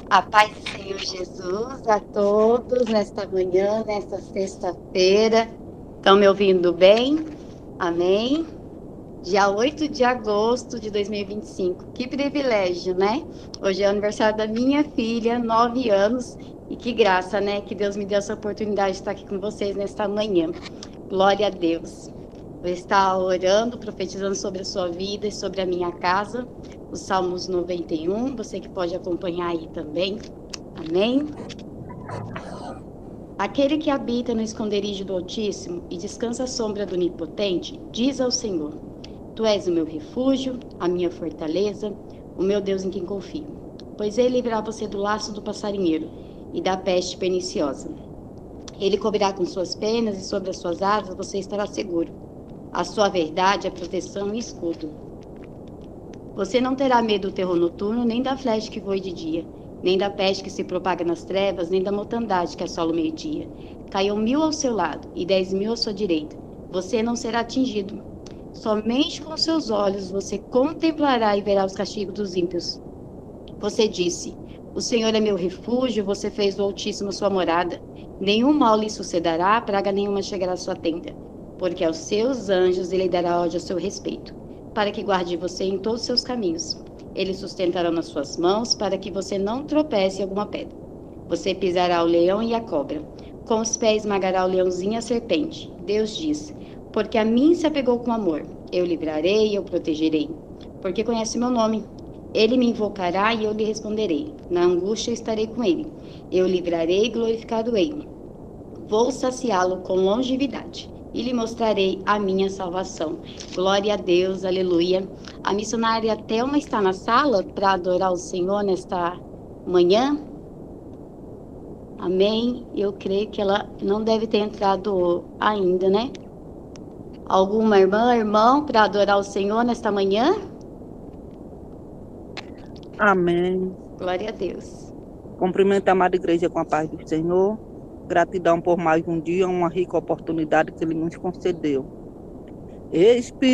A paz do Senhor Jesus a todos nesta manhã, nesta sexta-feira. Estão me ouvindo bem? Amém? Dia 8 de agosto de 2025. Que privilégio, né? Hoje é o aniversário da minha filha, 9 anos. E que graça, né? Que Deus me deu essa oportunidade de estar aqui com vocês nesta manhã. Glória a Deus. Vou estar orando, profetizando sobre a sua vida e sobre a minha casa. Os Salmos 91, você que pode acompanhar aí também. Amém? Aquele que habita no esconderijo do Altíssimo e descansa à sombra do Onipotente, diz ao Senhor: Tu és o meu refúgio, a minha fortaleza, o meu Deus em quem confio. Pois ele livrará você do laço do passarinheiro e da peste perniciosa. Ele cobrirá com suas penas e sobre as suas asas você estará seguro. A sua verdade é proteção e escudo. Você não terá medo do terror noturno, nem da flecha que voe de dia, nem da peste que se propaga nas trevas, nem da mortandade que assola o meio-dia. Caiam 1000 ao seu lado e 10.000 à sua direita. Você não será atingido. Somente com seus olhos você contemplará e verá os castigos dos ímpios. Você disse: O Senhor é meu refúgio, você fez do Altíssimo sua morada. Nenhum mal lhe sucederá, praga nenhuma chegará à sua tenda, porque aos seus anjos ele dará ordem a seu respeito, para que guarde você em todos os seus caminhos. Eles sustentarão nas suas mãos, para que você não tropece em alguma pedra. Você pisará o leão e a cobra. Com os pés esmagará o leãozinho e a serpente. Deus diz: Porque a mim se apegou com amor. Eu livrarei e eu protegerei. Porque conhece meu nome. Ele me invocará e eu lhe responderei. Na angústia estarei com ele. Eu livrarei e glorificá-lo-ei. Vou saciá-lo com longevidade e lhe mostrarei a minha salvação. Glória a Deus, aleluia. A missionária Thelma está na sala para adorar o Senhor nesta manhã. Amém. Eu creio que ela não deve ter entrado ainda, né? Alguma irmã, irmão, para adorar o Senhor nesta manhã? Amém. Glória a Deus. Cumprimento a amada igreja com a paz do Senhor. Gratidão por mais um dia, uma rica oportunidade que Ele nos concedeu. Espírito,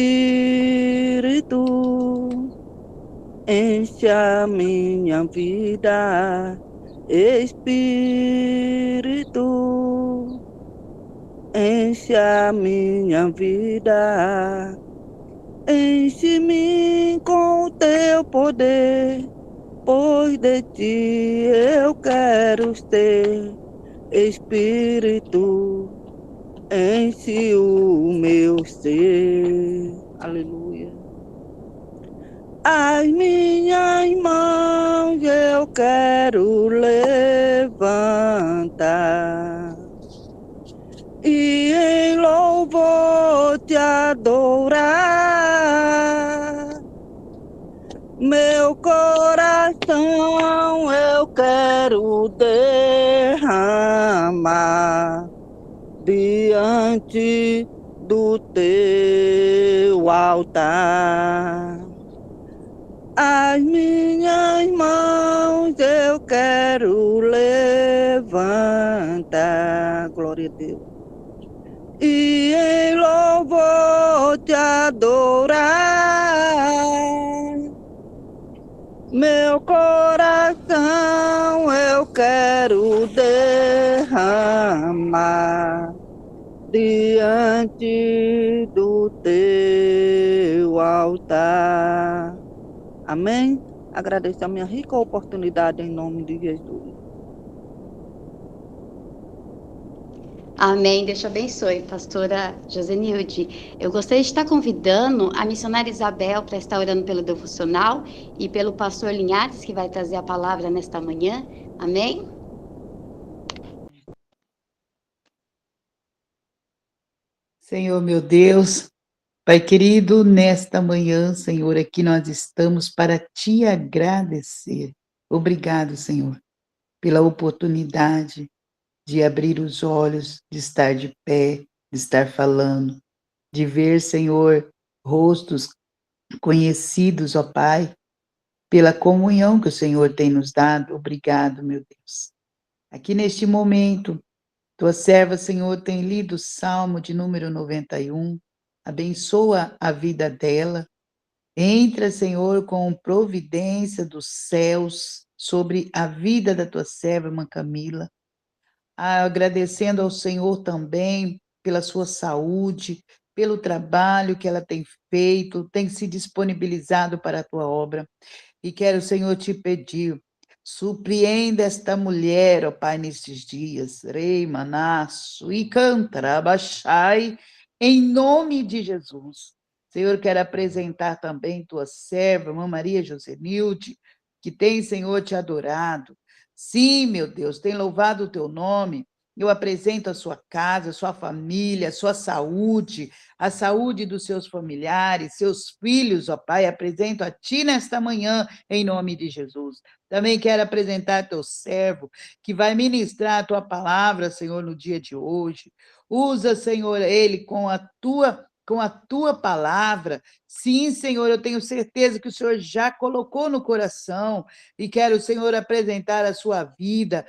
enche a minha vida. Espírito, enche a minha vida. Enche-me com o teu poder. Pois de ti eu quero ser, Espírito, enche o meu ser. Aleluia. As minhas mãos eu quero levantar e em louvor te adorar. Meu coração eu quero derramar diante do teu altar. As minhas mãos eu quero levantar, glória a Deus, e em louvor te adorar. Meu coração eu quero derramar diante do teu altar. Amém? Agradeço a minha rica oportunidade em nome de Jesus. Amém. Deus te abençoe, pastora Josenilde. Eu gostaria de estar convidando a missionária Isabel para estar orando pelo devocional e pelo pastor Linhares, que vai trazer a palavra nesta manhã. Amém? Senhor meu Deus, Pai querido, nesta manhã, Senhor, aqui nós estamos para te agradecer. Obrigado, Senhor, pela oportunidade de abrir os olhos, de estar de pé, de estar falando, de ver, Senhor, rostos conhecidos, ó Pai, pela comunhão que o Senhor tem nos dado. Obrigado, meu Deus. Aqui neste momento, tua serva, Senhor, tem lido o Salmo de número 91. Abençoa a vida dela. Entra, Senhor, com providência dos céus sobre a vida da tua serva, irmã Camila, agradecendo ao Senhor também pela sua saúde, pelo trabalho que ela tem feito, tem se disponibilizado para a tua obra. E quero, Senhor, te pedir, surpreenda esta mulher, ó Pai, nestes dias, Rei, Manasso, e Cantarabachai, em nome de Jesus. Senhor, quero apresentar também tua serva, irmã Maria Josenilde, que tem, Senhor, te adorado. Sim, meu Deus, tem louvado o teu nome. Eu apresento a sua casa, a sua família, a sua saúde, a saúde dos seus familiares, seus filhos, ó Pai, apresento a Ti nesta manhã, em nome de Jesus. Também quero apresentar teu servo, que vai ministrar a Tua palavra, Senhor, no dia de hoje. Usa, Senhor, ele com a Tua palavra. Sim, Senhor, eu tenho certeza que o Senhor já colocou no coração, e quero, Senhor, apresentar a sua vida,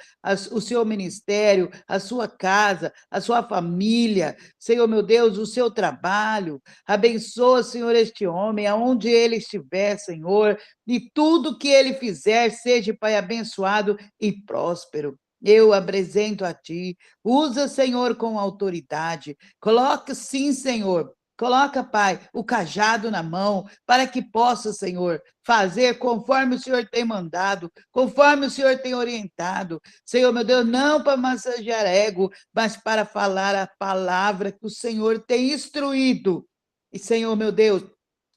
o seu ministério, a sua casa, a sua família, Senhor, meu Deus, o seu trabalho. Abençoa, Senhor, este homem, aonde ele estiver, Senhor, e tudo que ele fizer, seja, Pai, abençoado e próspero. Eu apresento a Ti. Usa, Senhor, com autoridade. Coloca, sim, Senhor. Coloca, Pai, o cajado na mão, para que possa, Senhor, fazer conforme o Senhor tem mandado, conforme o Senhor tem orientado. Senhor, meu Deus, não para massagear ego, mas para falar a palavra que o Senhor tem instruído. E, Senhor, meu Deus,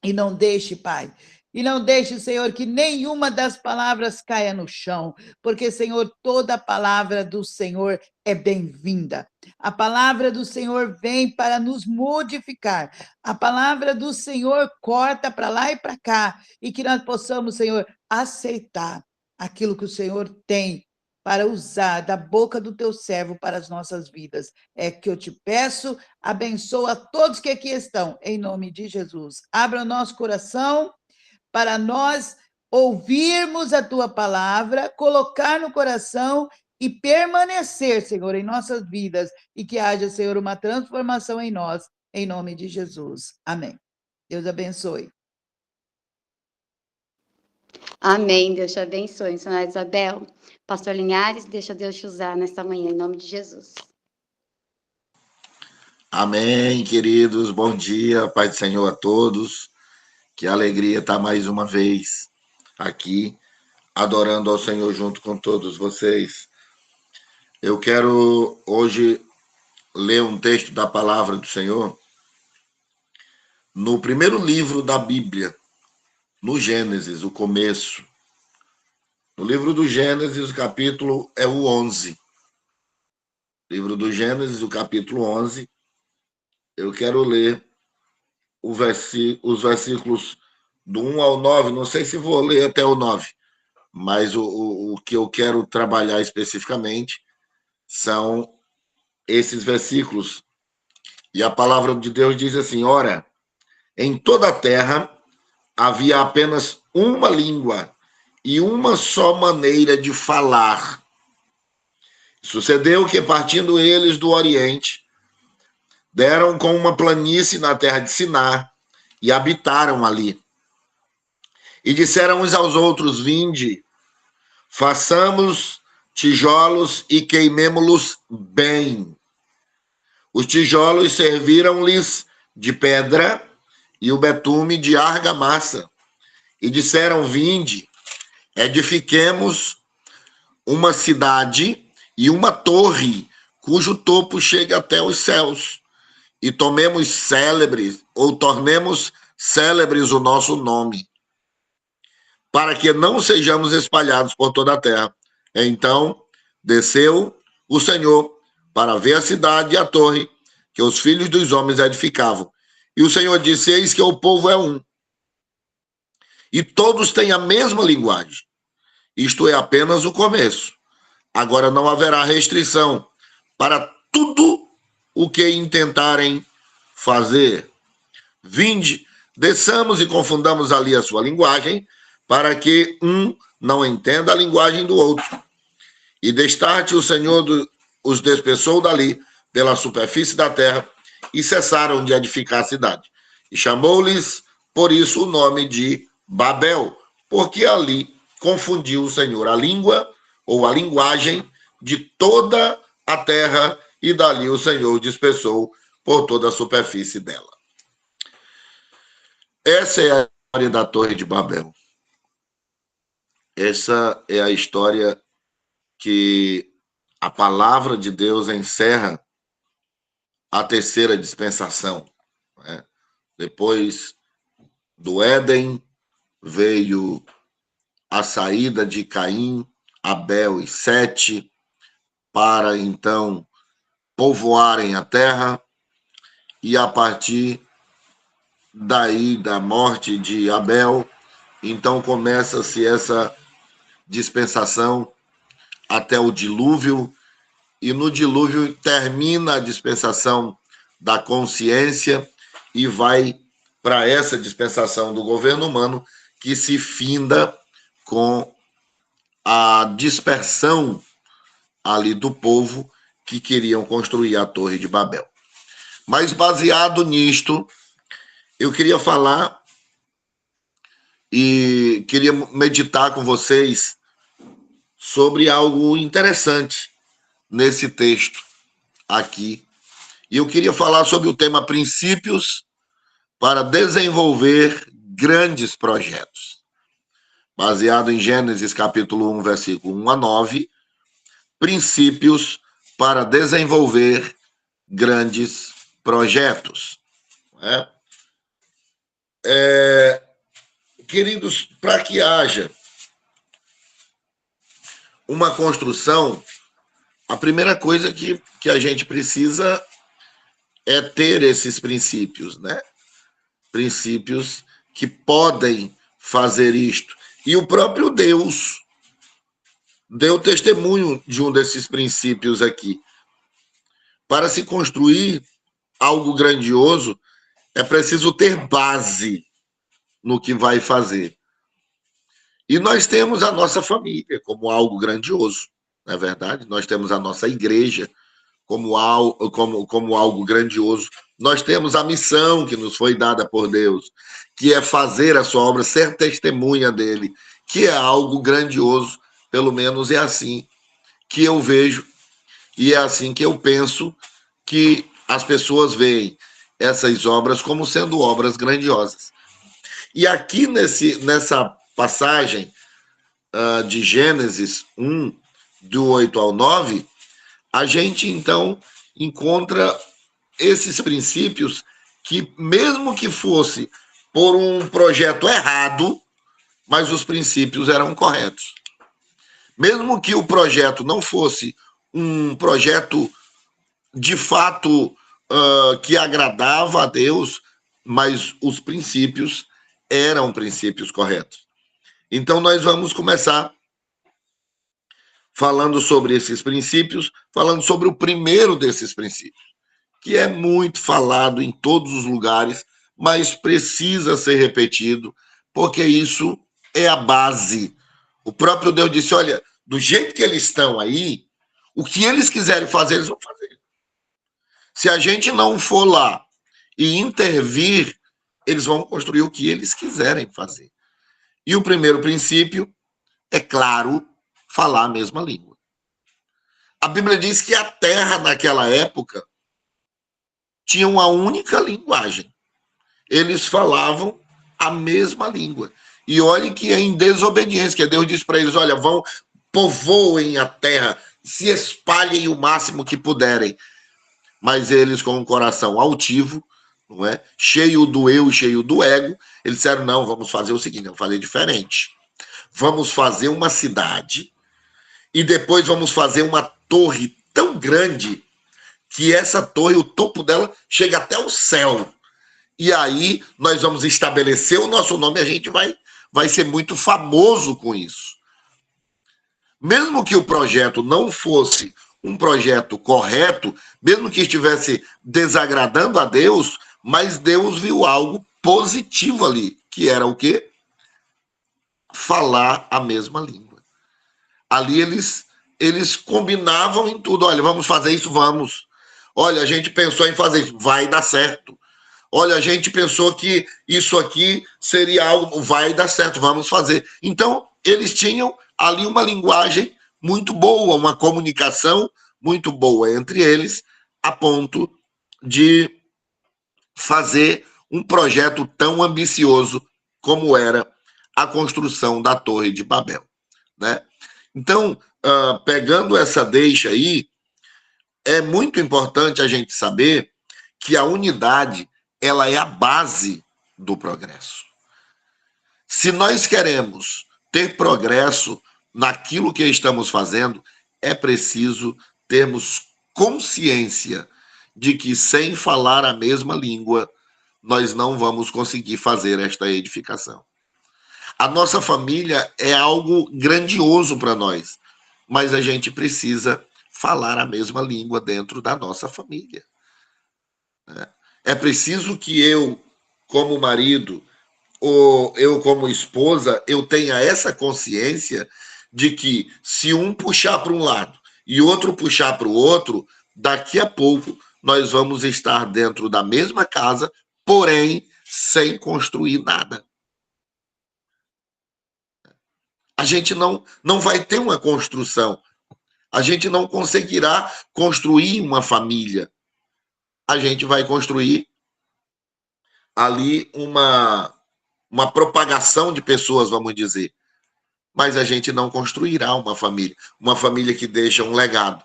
e não deixe, Pai, e não deixe, Senhor, que nenhuma das palavras caia no chão, porque, Senhor, toda palavra do Senhor é bem-vinda. A palavra do Senhor vem para nos modificar. A palavra do Senhor corta para lá e para cá, e que nós possamos, Senhor, aceitar aquilo que o Senhor tem para usar da boca do teu servo para as nossas vidas. É que eu te peço, abençoa todos que aqui estão, em nome de Jesus. Abra o nosso coração para nós ouvirmos a tua palavra, colocar no coração e permanecer, Senhor, em nossas vidas, e que haja, Senhor, uma transformação em nós, em nome de Jesus. Amém. Deus abençoe. Amém. Deus te abençoe, missionária Isabel. Pastor Linhares, deixa Deus te usar nesta manhã, em nome de Jesus. Amém, queridos. Bom dia, Pai do Senhor a todos. Que alegria estar mais uma vez aqui, adorando ao Senhor junto com todos vocês. Eu quero hoje ler um texto da palavra do Senhor no primeiro livro da Bíblia, no Gênesis, o começo. No livro do Gênesis, o capítulo é o 11. Livro do Gênesis, o capítulo 11. Eu quero ler os versículos do 1 ao 9, não sei se vou ler até o 9, mas o que eu quero trabalhar especificamente são esses versículos. E a palavra de Deus diz assim: ora, em toda a terra havia apenas uma língua e uma só maneira de falar. Sucedeu que, partindo eles do Oriente, deram com uma planície na terra de Siná e habitaram ali. E disseram uns aos outros: vinde, façamos tijolos e queimemo-los bem. Os tijolos serviram-lhes de pedra e o betume de argamassa. E disseram: vinde, edifiquemos uma cidade e uma torre, cujo topo chega até os céus, e tornemos célebres o nosso nome, para que não sejamos espalhados por toda a terra. Então desceu o Senhor para ver a cidade e a torre que os filhos dos homens edificavam. E o Senhor disse: eis que o povo é um, e todos têm a mesma linguagem. Isto é apenas o começo. Agora não haverá restrição para tudo o que intentarem fazer. Vinde, desçamos e confundamos ali a sua linguagem, para que um não entenda a linguagem do outro. E destarte o Senhor os dispersou dali pela superfície da terra, e cessaram de edificar a cidade. E chamou-lhes por isso o nome de Babel, porque ali confundiu o Senhor a língua ou a linguagem de toda a terra, e dali o Senhor dispersou por toda a superfície dela. Essa é a história da Torre de Babel. Essa é a história que a palavra de Deus encerra a terceira dispensação, né? Depois do Éden veio a saída de Caim, Abel e Sete para então povoarem a terra, e a partir daí da morte de Abel, então começa-se essa dispensação até o dilúvio, e no dilúvio termina a dispensação da consciência e vai para essa dispensação do governo humano, que se finda com a dispersão ali do povo que queriam construir a Torre de Babel. Mas baseado nisto, eu queria falar e queria meditar com vocês sobre algo interessante nesse texto aqui. E eu queria falar sobre o tema princípios para desenvolver grandes projetos. Baseado em Gênesis capítulo 1, versículo 1 a 9, princípios para desenvolver grandes projetos. Queridos, para que haja uma construção, a primeira coisa que a gente precisa é ter esses princípios, né? Princípios que podem fazer isto. E o próprio Deus deu testemunho de um desses princípios aqui. Para se construir algo grandioso, é preciso ter base no que vai fazer. E nós temos a nossa família como algo grandioso, não é verdade? Nós temos a nossa igreja como algo grandioso. Nós temos a missão que nos foi dada por Deus, que é fazer a sua obra, ser testemunha dele, que é algo grandioso. Pelo menos é assim que eu vejo e é assim que eu penso que as pessoas veem essas obras como sendo obras grandiosas. E aqui nessa passagem de Gênesis 1, do 8 ao 9, a gente então encontra esses princípios que, mesmo que fosse por um projeto errado, mas os princípios eram corretos. Mesmo que o projeto não fosse um projeto de fato que agradava a Deus, mas os princípios eram princípios corretos. Então nós vamos começar falando sobre esses princípios, falando sobre o primeiro desses princípios, que é muito falado em todos os lugares, mas precisa ser repetido, porque isso é a base. O próprio Deus disse, olha, do jeito que eles estão aí, o que eles quiserem fazer, eles vão fazer. Se a gente não for lá e intervir, eles vão construir o que eles quiserem fazer. E o primeiro princípio é, claro, falar a mesma língua. A Bíblia diz que a terra, naquela época, tinha uma única linguagem. Eles falavam a mesma língua. E olhem que é em desobediência, que Deus diz para eles, olha, povoem a terra, se espalhem o máximo que puderem. Mas eles, com um coração altivo, não é? Cheio do eu, cheio do ego, eles disseram, não, vamos fazer o seguinte, vamos fazer diferente. Vamos fazer uma cidade e depois vamos fazer uma torre tão grande que essa torre, o topo dela, chega até o céu. E aí nós vamos estabelecer o nosso nome e a gente vai ser muito famoso com isso. Mesmo que o projeto não fosse um projeto correto, mesmo que estivesse desagradando a Deus, mas Deus viu algo positivo ali, que era o quê? Falar a mesma língua. Ali eles combinavam em tudo. Olha, vamos fazer isso, vamos. Olha, a gente pensou em fazer isso, vai dar certo. Olha, a gente pensou que isso aqui seria algo, vai dar certo, vamos fazer. Então, eles tinham ali uma linguagem muito boa, uma comunicação muito boa entre eles, a ponto de fazer um projeto tão ambicioso como era a construção da Torre de Babel, né? Então, pegando essa deixa aí, é muito importante a gente saber que a unidade, ela é a base do progresso. Se nós queremos ter progresso naquilo que estamos fazendo, é preciso termos consciência de que sem falar a mesma língua, nós não vamos conseguir fazer esta edificação. A nossa família é algo grandioso para nós, mas a gente precisa falar a mesma língua dentro da nossa família. É preciso que eu, como marido, ou eu, como esposa, eu tenha essa consciência de que se um puxar para um lado e outro puxar para o outro, daqui a pouco nós vamos estar dentro da mesma casa, porém sem construir nada. A gente não vai ter uma construção. A gente não conseguirá construir uma família. A gente vai construir ali uma propagação de pessoas, vamos dizer. Mas a gente não construirá uma família que deixa um legado,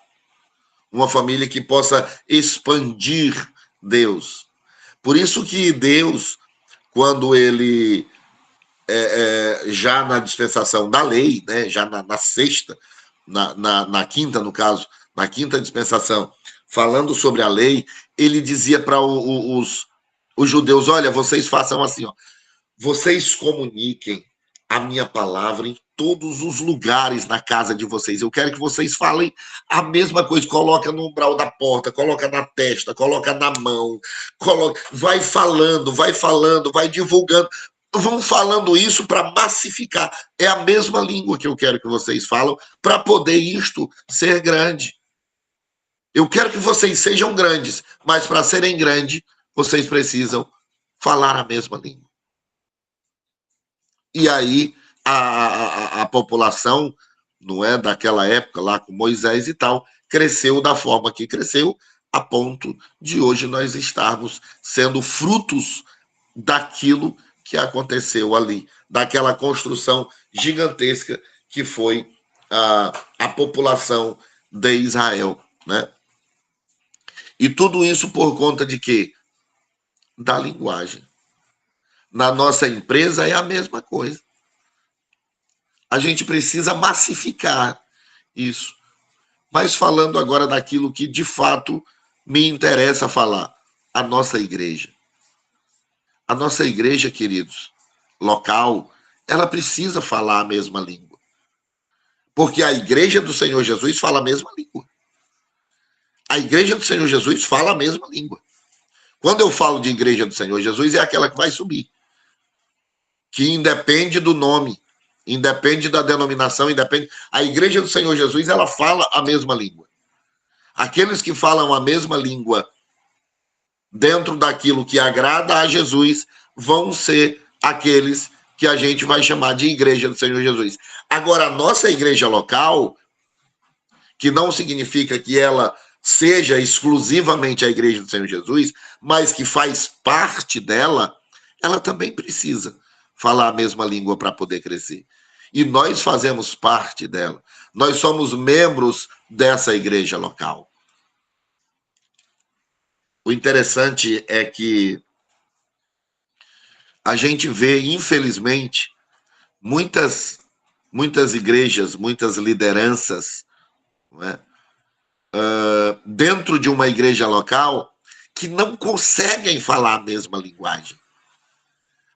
uma família que possa expandir Deus. Por isso que Deus, quando ele, já na dispensação da lei, né, já na sexta, na quinta, no caso, na quinta dispensação, falando sobre a lei, ele dizia para os judeus, olha, vocês façam assim, ó, vocês comuniquem a minha palavra em todos os lugares na casa de vocês. Eu quero que vocês falem a mesma coisa. Coloca no umbral da porta, coloca na testa, coloca na mão, vai falando, vai divulgando. Vão falando isso para massificar. É a mesma língua que eu quero que vocês falam para poder isto ser grande. Eu quero que vocês sejam grandes, mas para serem grandes, vocês precisam falar a mesma língua. E aí a população, não é, daquela época lá com Moisés e tal, cresceu da forma que cresceu, a ponto de hoje nós estarmos sendo frutos daquilo que aconteceu ali, daquela construção gigantesca que foi a população de Israel, né? E tudo isso por conta de quê? Da linguagem. Na nossa empresa é a mesma coisa. A gente precisa massificar isso. Mas falando agora daquilo que de fato me interessa falar, a nossa igreja. A nossa igreja, queridos, local, ela precisa falar a mesma língua. Porque a igreja do Senhor Jesus fala a mesma língua. A igreja do Senhor Jesus fala a mesma língua. Quando eu falo de igreja do Senhor Jesus, é aquela que vai subir. Que independe do nome, independe da denominação, independe. A igreja do Senhor Jesus, ela fala a mesma língua. Aqueles que falam a mesma língua dentro daquilo que agrada a Jesus vão ser aqueles que a gente vai chamar de igreja do Senhor Jesus. Agora, a nossa igreja local, que não significa que ela seja exclusivamente a igreja do Senhor Jesus, mas que faz parte dela, ela também precisa falar a mesma língua para poder crescer. E nós fazemos parte dela. Nós somos membros dessa igreja local. O interessante é que a gente vê, infelizmente, muitas igrejas, muitas lideranças, não é? Dentro de uma igreja local que não conseguem falar a mesma linguagem.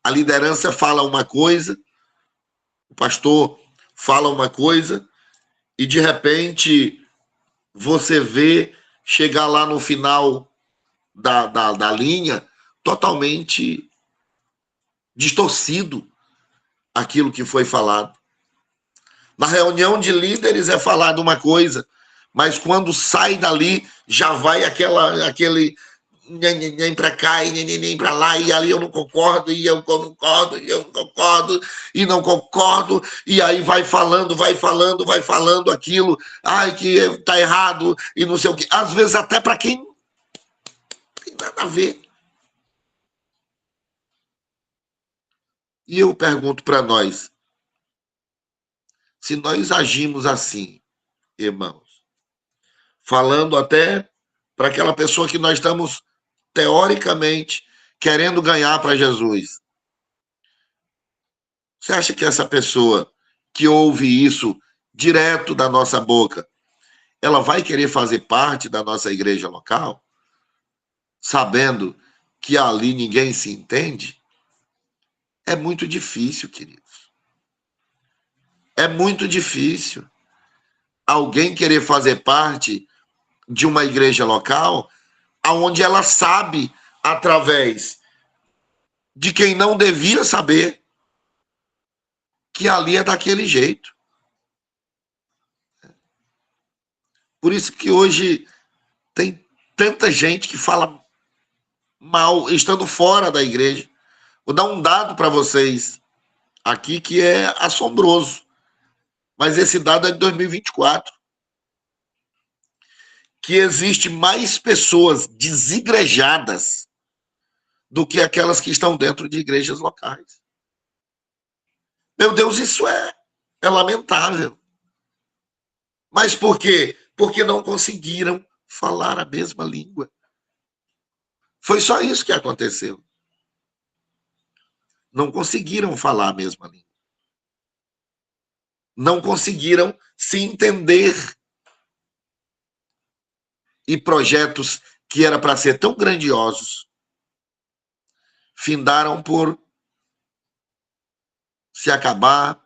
A liderança fala uma coisa, o pastor fala uma coisa, e de repente você vê chegar lá no final da linha totalmente distorcido aquilo que foi falado. Na reunião de líderes é falado uma coisa, mas quando sai dali já vai aquele nem para cá, e nem para lá, e ali eu não concordo, e eu concordo, e eu não concordo, e não concordo, e aí vai falando aquilo, ai, que tá errado, e não sei o quê. Às vezes até para quem não tem nada a ver. E eu pergunto para nós, se nós agimos assim, irmãos, falando até para aquela pessoa que nós estamos, teoricamente, querendo ganhar para Jesus, você acha que essa pessoa que ouve isso direto da nossa boca, ela vai querer fazer parte da nossa igreja local, sabendo que ali ninguém se entende? É muito difícil, queridos. É muito difícil alguém querer fazer parte de uma igreja local onde ela sabe, através de quem não devia saber, que ali é daquele jeito. Por isso que hoje tem tanta gente que fala mal, estando fora da igreja. Vou dar um dado para vocês aqui que é assombroso, mas esse dado é de 2024. Que existe mais pessoas desigrejadas do que aquelas que estão dentro de igrejas locais. Meu Deus, isso é lamentável. Mas por quê? Porque não conseguiram falar a mesma língua. Foi só isso que aconteceu. Não conseguiram falar a mesma língua. Não conseguiram se entender. E projetos que era para ser tão grandiosos findaram por se acabar,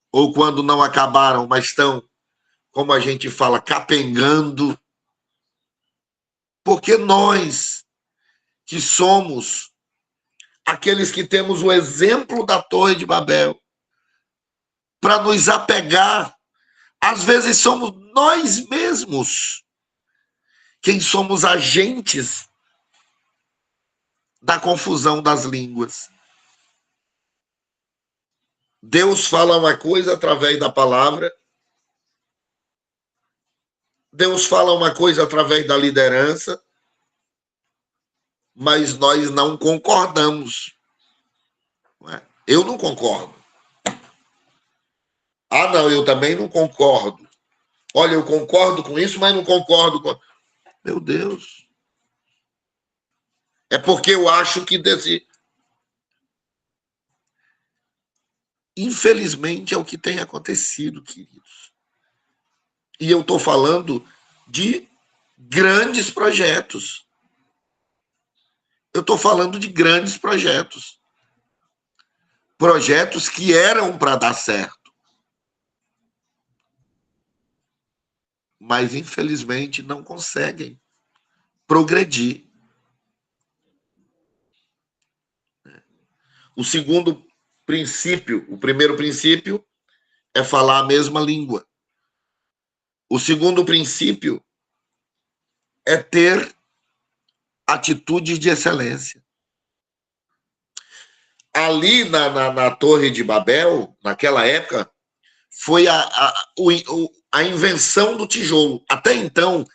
ou quando não acabaram, mas estão, como a gente fala, capengando. Porque nós, que somos aqueles que temos o exemplo da Torre de Babel, para nos apegar, às vezes somos nós mesmos quem somos agentes da confusão das línguas. Deus fala uma coisa através da palavra, Deus fala uma coisa através da liderança, mas nós não concordamos. Eu não concordo. Ah, não, eu também não concordo. Olha, eu concordo com isso, mas não concordo com... Meu Deus. É porque eu acho que desse... Infelizmente é o que tem acontecido, queridos. E eu estou falando de grandes projetos. Eu estou falando de grandes projetos. Projetos que eram para dar certo. Mas, infelizmente, não conseguem progredir. O segundo princípio, o primeiro princípio é falar a mesma língua. O segundo princípio é ter atitudes de excelência. Ali na Torre de Babel, naquela época, foi a invenção do tijolo. Até então,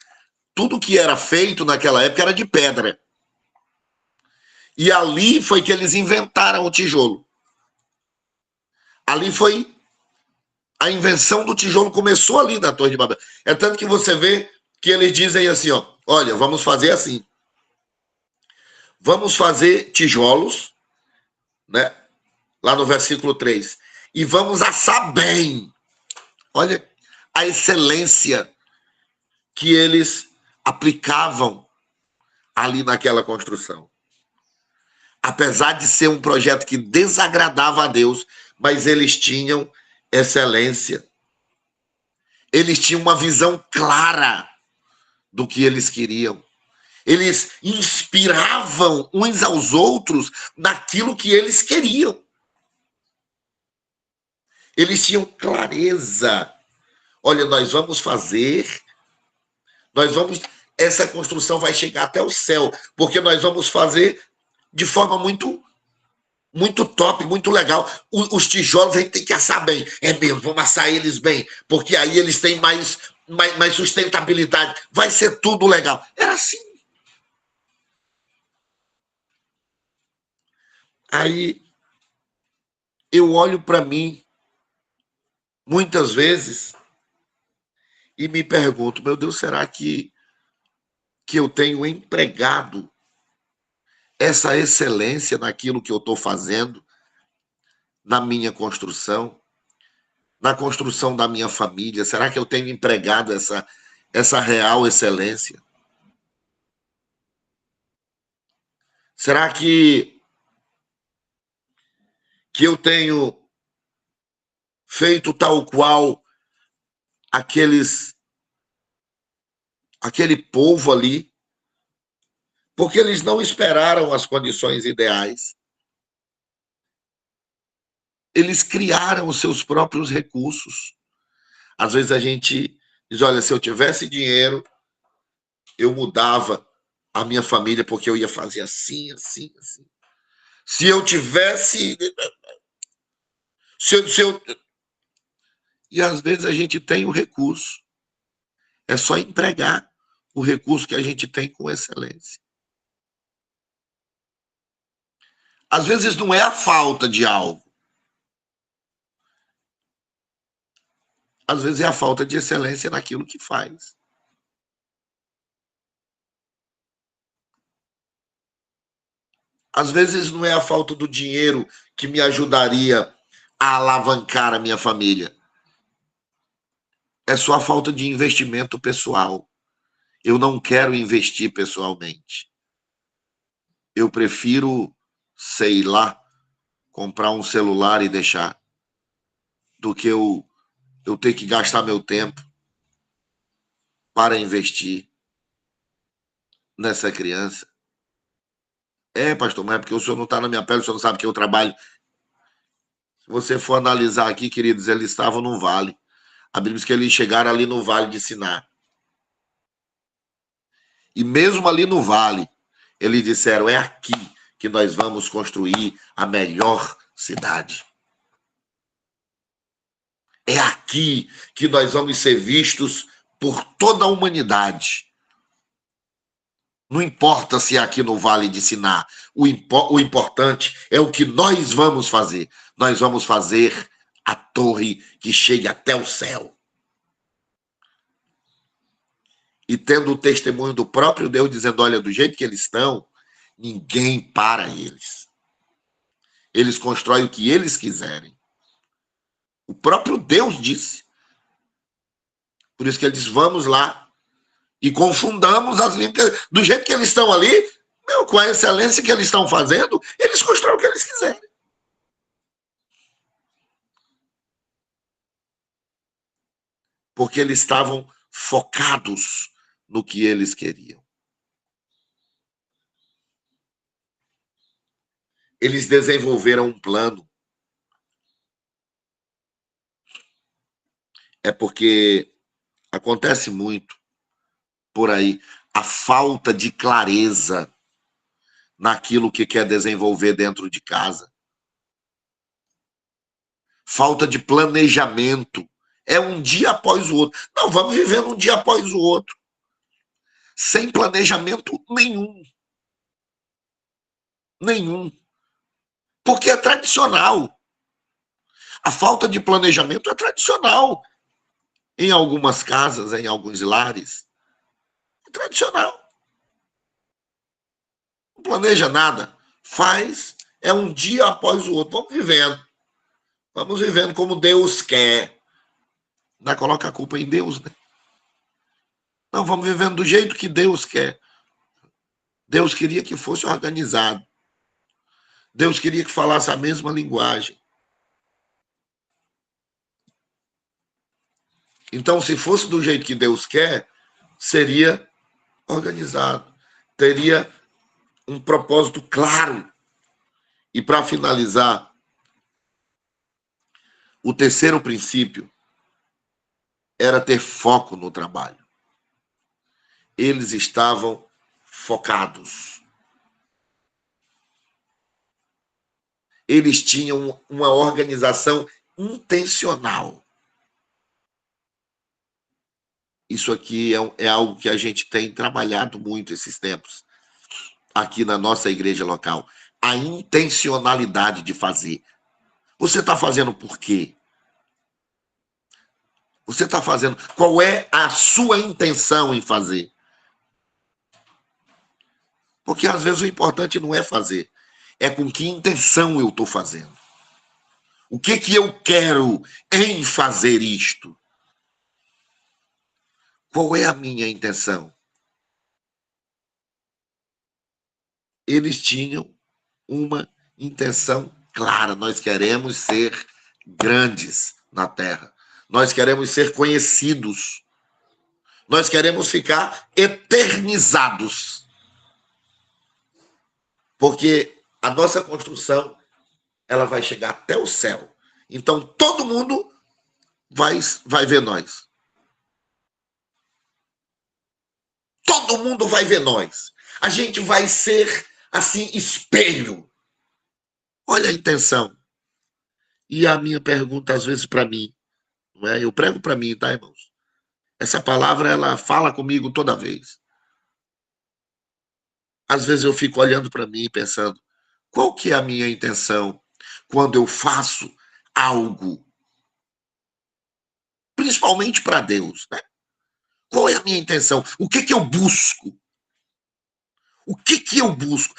tudo que era feito naquela época era de pedra. E ali foi que eles inventaram o tijolo. Ali foi a invenção do tijolo, começou ali na Torre de Babel. É tanto que você vê que eles dizem assim, ó, olha, vamos fazer assim. Vamos fazer tijolos, né? Lá no versículo 3. E vamos assar bem. Olha a excelência que eles aplicavam ali naquela construção. Apesar de ser um projeto que desagradava a Deus, mas eles tinham excelência. Eles tinham uma visão clara do que eles queriam. Eles inspiravam uns aos outros naquilo que eles queriam. Eles tinham clareza. Olha, nós vamos fazer, nós vamos essa construção vai chegar até o céu, porque nós vamos fazer de forma muito top, muito legal. Os tijolos a gente tem que assar bem. É mesmo, vamos assar eles bem, porque aí eles têm mais sustentabilidade. Vai ser tudo legal. Era assim. Aí eu olho para mim, muitas vezes, e me pergunto, meu Deus, será que eu tenho empregado essa excelência naquilo que eu estou fazendo, na minha construção, na construção da minha família? Será que eu tenho empregado essa real excelência? Será que eu tenho feito tal qual aquele povo ali? Porque eles não esperaram as condições ideais. Eles criaram os seus próprios recursos. Às vezes a gente diz, olha, se eu tivesse dinheiro, eu mudava a minha família, porque eu ia fazer assim, assim, assim. Se eu tivesse... E às vezes a gente tem o recurso. É só empregar o recurso que a gente tem com excelência. Às vezes não é a falta de algo. Às vezes é a falta de excelência naquilo que faz. Às vezes não é a falta do dinheiro que me ajudaria a alavancar a minha família. É só a falta de investimento pessoal. Eu não quero investir pessoalmente. Eu prefiro, sei lá, comprar um celular e deixar, do que eu ter que gastar meu tempo para investir nessa criança. É, pastor, mas é porque o senhor não está na minha pele, o senhor não sabe que eu trabalho. Se você for analisar aqui, queridos, eles estavam no vale. A Bíblia diz que eles chegaram ali no vale de Siná. E mesmo ali no vale, eles disseram, é aqui que nós vamos construir a melhor cidade. É aqui que nós vamos ser vistos por toda a humanidade. Não importa se é aqui no Vale de Siná. O importante é o que nós vamos fazer. Nós vamos fazer a torre que chegue até o céu. E tendo o testemunho do próprio Deus dizendo, olha, do jeito que eles estão, ninguém para eles. Eles constroem o que eles quiserem. O próprio Deus disse. Por isso que ele diz, vamos lá e confundamos as línguas. Do jeito que eles estão ali, com a excelência que eles estão fazendo, eles constroem o que eles quiserem. Porque eles estavam focados no que eles queriam. Eles desenvolveram um plano. É porque acontece muito por aí a falta de clareza naquilo que quer desenvolver dentro de casa. Falta de planejamento. É um dia após o outro. Não, vamos vivendo um dia após o outro. Sem planejamento nenhum. Nenhum. Porque é tradicional. A falta de planejamento é tradicional. Em algumas casas, em alguns lares. É tradicional. Não planeja nada. Faz, é um dia após o outro. Vamos vivendo. Vamos vivendo como Deus quer. Não coloca a culpa em Deus, né? Não, vamos vivendo do jeito que Deus quer. Deus queria que fosse organizado. Deus queria que falasse a mesma linguagem. Então, se fosse do jeito que Deus quer, seria organizado. Teria um propósito claro. E para finalizar, o terceiro princípio era ter foco no trabalho. eles estavam focados. Eles tinham uma organização intencional. Isso aqui é algo que a gente tem trabalhado muito esses tempos, aqui na nossa igreja local. A intencionalidade de fazer. Você está fazendo por quê? Você está fazendo... Qual é a sua intenção em fazer? Porque, às vezes, o importante não é fazer. É com que intenção eu estou fazendo. O que eu quero em fazer isto? Qual é a minha intenção? Eles tinham uma intenção clara. Nós queremos ser grandes na terra. Nós queremos ser conhecidos. Nós queremos ficar eternizados. Porque a nossa construção, ela vai chegar até o céu. Então, todo mundo vai ver nós. Todo mundo vai ver nós. A gente vai ser, assim, espelho. Olha a intenção. E a minha pergunta, às vezes, para mim, não é? Eu prego para mim, tá, irmãos? Essa palavra, ela fala comigo toda vez. Às vezes eu fico olhando para mim e pensando, qual que é a minha intenção quando eu faço algo? Principalmente para Deus, né? Qual é a minha intenção? O que eu busco? O que eu busco?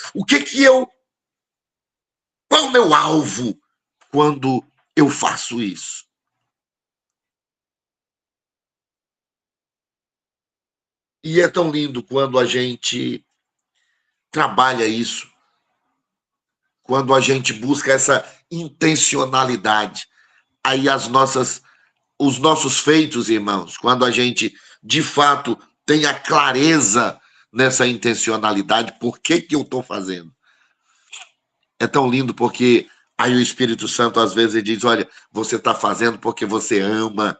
Qual é o meu alvo quando eu faço isso? E é tão lindo quando a gente trabalha isso, quando a gente busca essa intencionalidade. Aí os nossos feitos, irmãos, quando a gente, de fato, tem a clareza nessa intencionalidade, por que eu estou fazendo? É tão lindo porque aí o Espírito Santo, às vezes, diz, olha, você está fazendo porque você ama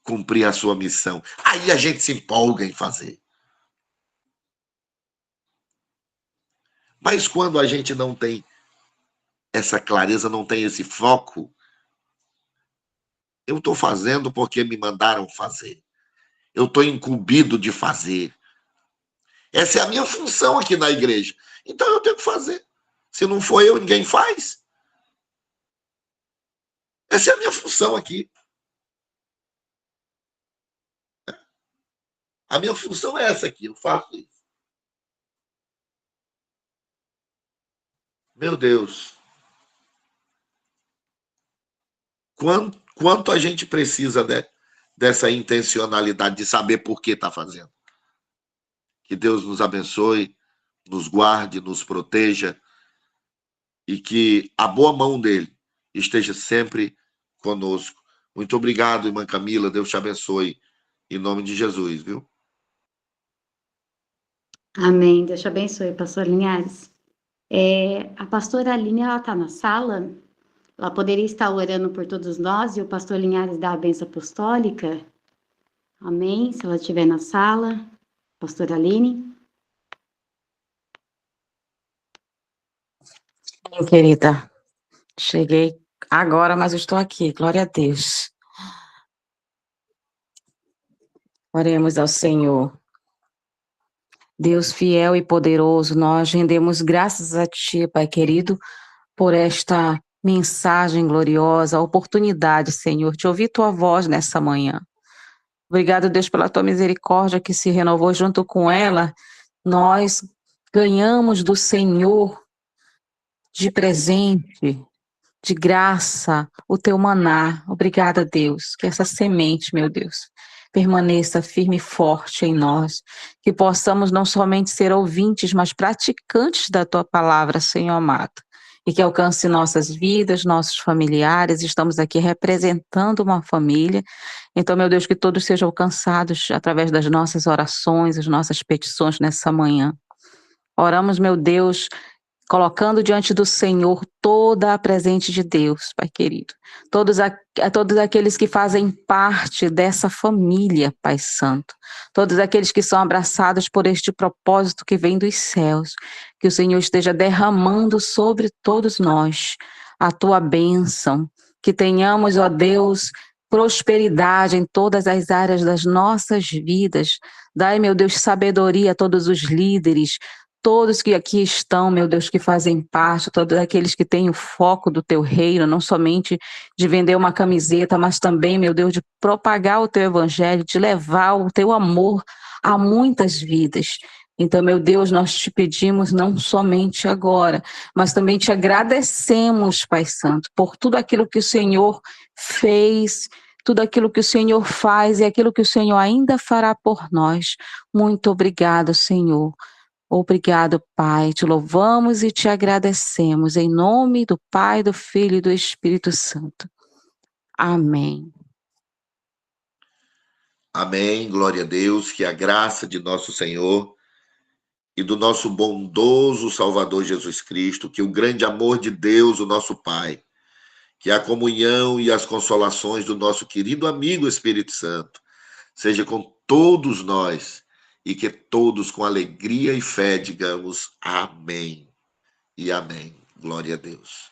cumprir a sua missão. Aí a gente se empolga em fazer. Mas quando a gente não tem essa clareza, não tem esse foco, eu estou fazendo porque me mandaram fazer. Eu estou incumbido de fazer. Essa é a minha função aqui na igreja. Então eu tenho que fazer. Se não for eu, ninguém faz. Essa é a minha função aqui. A minha função é essa aqui, eu faço isso. Meu Deus. Quanto a gente precisa dessa intencionalidade de saber por que está fazendo. Que Deus nos abençoe, nos guarde, nos proteja e que a boa mão dele esteja sempre conosco. Muito obrigado, irmã Camila. Deus te abençoe. Em nome de Jesus, viu? Amém. Deus te abençoe, pastor Linhares. A pastora Aline, ela está na sala. Ela poderia estar orando por todos nós e o pastor Linhares dá a bênção apostólica. Amém. Se ela estiver na sala, pastora Aline. Sim, querida, cheguei agora, mas eu estou aqui, glória a Deus. Oremos ao Senhor. Deus fiel e poderoso, nós rendemos graças a Ti, Pai querido, por esta mensagem gloriosa, a oportunidade, Senhor, de ouvir Tua voz nessa manhã. Obrigado, Deus, pela Tua misericórdia que se renovou junto com ela. Nós ganhamos do Senhor de presente, de graça, o Teu maná. Obrigada, Deus, que essa semente, meu Deus, permaneça firme e forte em nós, que possamos não somente ser ouvintes, mas praticantes da Tua palavra, Senhor amado, e que alcance nossas vidas, nossos familiares. Estamos aqui representando uma família, então, meu Deus, que todos sejam alcançados através das nossas orações, as nossas petições nessa manhã. Oramos, meu Deus, colocando diante do Senhor toda a presente de Deus, Pai querido. Todos aqueles que fazem parte dessa família, Pai Santo. Todos aqueles que são abraçados por este propósito que vem dos céus. Que o Senhor esteja derramando sobre todos nós a tua bênção. Que tenhamos, ó Deus, prosperidade em todas as áreas das nossas vidas. Dai, meu Deus, sabedoria a todos os líderes, todos que aqui estão, meu Deus, que fazem parte, todos aqueles que têm o foco do teu reino, não somente de vender uma camiseta, mas também, meu Deus, de propagar o teu evangelho, de levar o teu amor a muitas vidas. Então, meu Deus, nós te pedimos não somente agora, mas também te agradecemos, Pai Santo, por tudo aquilo que o Senhor fez, tudo aquilo que o Senhor faz e aquilo que o Senhor ainda fará por nós. Muito obrigado, Senhor. Obrigado, Pai. Te louvamos e te agradecemos. Em nome do Pai, do Filho e do Espírito Santo. Amém. Amém. Glória a Deus. Que a graça de nosso Senhor e do nosso bondoso Salvador Jesus Cristo, que o grande amor de Deus, o nosso Pai, que a comunhão e as consolações do nosso querido amigo Espírito Santo seja com todos nós e que todos com alegria e fé digamos amém e amém. Glória a Deus.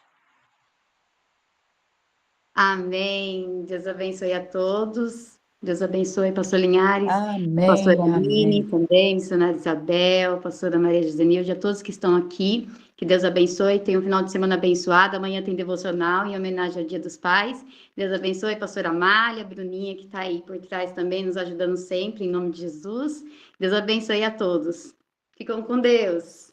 Amém. Deus abençoe a todos. Deus abençoe, pastor Linhares, Amém, pastora amém. Aline também, missionária Isabel, pastora Maria José Nilde, a todos que estão aqui. Que Deus abençoe, tenha um final de semana abençoado. Amanhã tem devocional em homenagem ao Dia dos Pais. Deus abençoe, pastora Amália, Bruninha, que está aí por trás também, nos ajudando sempre, em nome de Jesus. Deus abençoe a todos. Ficam com Deus.